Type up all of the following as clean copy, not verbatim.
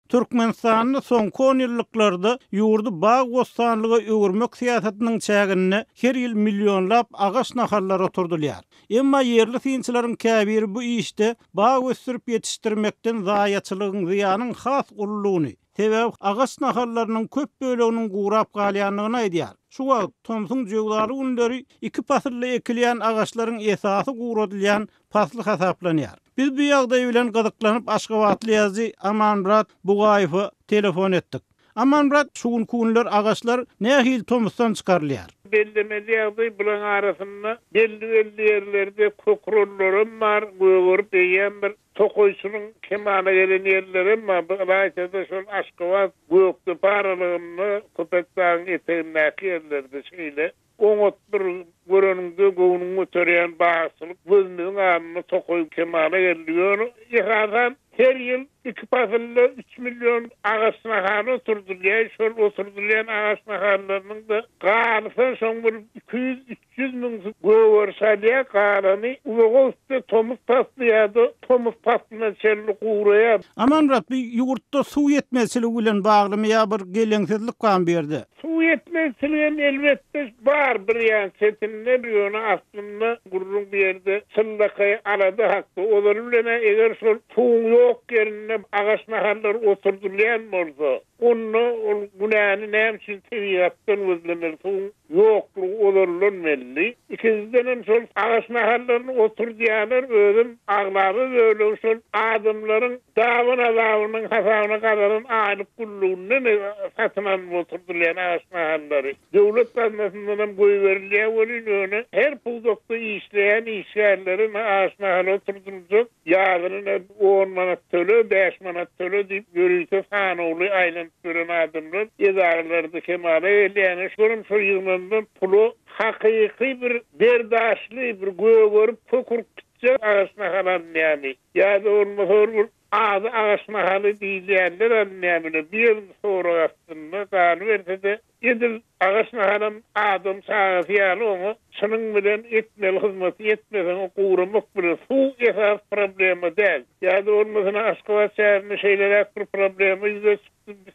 Türkmenistanyny soňky 10 ýyllıklarda ýurdu bag bostanlygy öwürmek siýasatynyň çägine her ýyl millionlap agaç nahallary oturdylýar. Emma yerli synçylaryň käbiri bu işde bag ösürip ýetişdirmekden zaýaçylygyň ziýanyň has ullugyny, sebäp agaç nahallarynyň köp böleginiň gurap galýanlygyny aýdýar. Şu wagt Tomsun jogdary günleri 2 pasly ekilýän agaçlaryň esasy guradylýan pasly hasaplanýar. Biz bu ýagdaý bilen gyzyklanyp Aşgabatly ýazy Amanmurat Bugaýewy telefon etdik. Amanmurat, şu günler agaçlar nähil Tomsdan çykarylýar? Bellemeli ýagdaý bulan arasynda belli ýerlerde kokrollarym bar, göwürüp diýen bir tokoýsunyň kemana gelen ýerlerim bar. Bu raýatda şol Aşgabat gökde paralygyny köpekden etendäki ýerlerde şeýle oňotdur görönüňde gowunyň öterýän bagysylyk gözüniň army tokoýup kemana gelýär. Ýa-da her ýyl 2 pasly 3 milyon agaç nahary oturdylýar. Şol oturdylýan agaç naharlarynyň da galysa şoň bir 200-300 miň gowur şadýa galany ulugusty tomuz paslýady. Tomuz paslanan çelli guraýar. Amanmurat, bu ýurtda suw ýetmezçiligi bilen bagly ýa bir geleňsizlik kan berdi? Suw ýetmezçiligi elbetde bar bir ýan çetinle bir ýöne aslynda gurrun bir ýerde syldaky arada hakda. Olar bilen eger şol suw ýok ýerine agaç naharlar oturdylýan bolsa, onu günäni näme üçin tebiýatdan özlemer suw ýoklugy olarlanmaly. İkinciden şol agaç naharlaryny oturdýanlar özüm aglary öýle şol adamlaryň dawynyň hasabyna gadaran aýlyk gullugyny satynan oturdylýan agaç naharlary. Döwlet tarapyndan goýup berilýär bolýany her puldokda işleýän işgärlerin agaç naharlary oturdulyjak. Ýagyny 10 manat töle, 5 manat töle diýip görýse sanowly aýlanyp gören adamlar edarlarda kemale elýär. Şonuň şu ýygmandan pulu hakyky bir derdaşly bir göwürüp kökürtjek agaç naharlary ýani. Ýa-da olmasa adı agaç nahaly diýilýärler anlaýamyny bir soru aslynda galy berse edil agaç nahalym adam saýaly onu şunyň bilen etmeli hyzmaty etmesen guramak bilen suw esas problema däl. Ýa-da olmasa Aşgabat şäherinde şeýler bir problema ýüze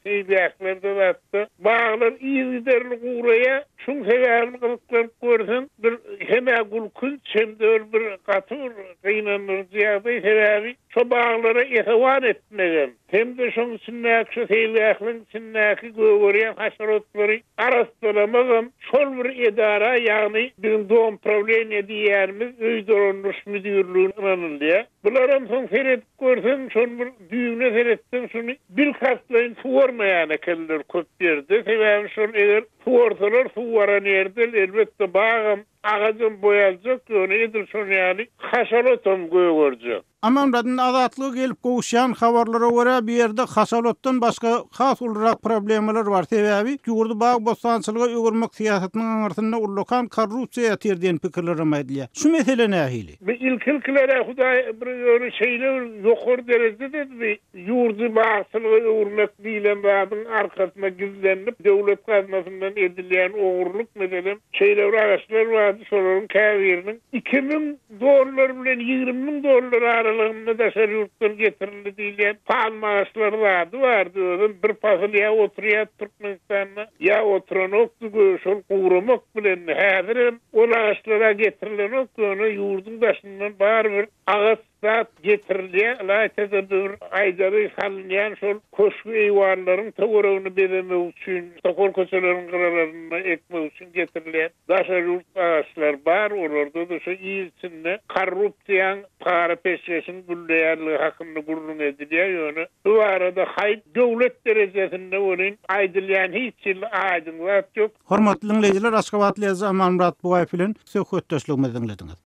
seýdäklerde batdy. Baglar ýygyderli guraýa şuň sebäbini gyzyklanıp görsen bir heme gulkun çemde bir gatyr gynanýar ýa-da sebäbi şu baglara ihwan etmegen. Hem de şoň sünnäki seýdäkliň sünnäki göwürýän haşeratlary arastlamagan şol bir edara ýagny bizim doğum problemi diýermiz öýdörünüş müdürlüğüne anylýar. Bularym soň seredip görsen şol bir düýüne seretdim şunu bir kaslaýyn suwarmaýan ekenler köp berde. Sebäbi şol eger suwarsalar suwaran ýerde elbetde bagam agacym boýaljak ýöne edir şol ýaly haşeratom göwürjek. Amanmurat'ın azatlığı gelip gowuşan habarlara göre bir yerde haşalotdan başka has olarak problemler var. Sebäbi ýurdu bag bostançylygy öwürmek siýasatynyň aňyrtynda ullukan korrupsiýa ýetirdiň pikirlerim aýdylýar. Şu mesele nähili? Bu ilkilklere Hudaý bir ýöne şeýler ýokary derejede ýurdu bagçylygy öwürmek diýilen bagyň arkasyna gizlenip döwlet gazmasyndan edilýän ogurluk meselem şeýler agaçlar bar, şolaryň käbiriniň 2000 dollar bilen 20.000 dollar aralygynda daşary ýurtdan getirildi diýilen pan maaşlary vardy. Bir pasylyğa oturýar Türkmenistanda ýa oturanokdy şol guramak bilen häzir ol agaçlara getirilen okny ýurduň daşyndan bar bir agaç zat getirilýär. Laýtda bir aýdary halynýan şol koşgu eýwanlaryň töweregini bermek üçin, tokol köçelerini gyralaryna ekmek üçin getirilýär. Daşary ýurt agaçlar bar, olarda da şu ýylçynda korrupsiýaň para peşeşin güllýärligi hakynda gurrun edilýär ýöne. Bu arada haýt döwlet derejesinde bolan aýdylýan hiç aýdynlyk ýok. Hormatly dinleýijiler, Aşgabatly ýazy Amanmurat Bugaýew bilen söhbetdeşligimizi dinlediňiz.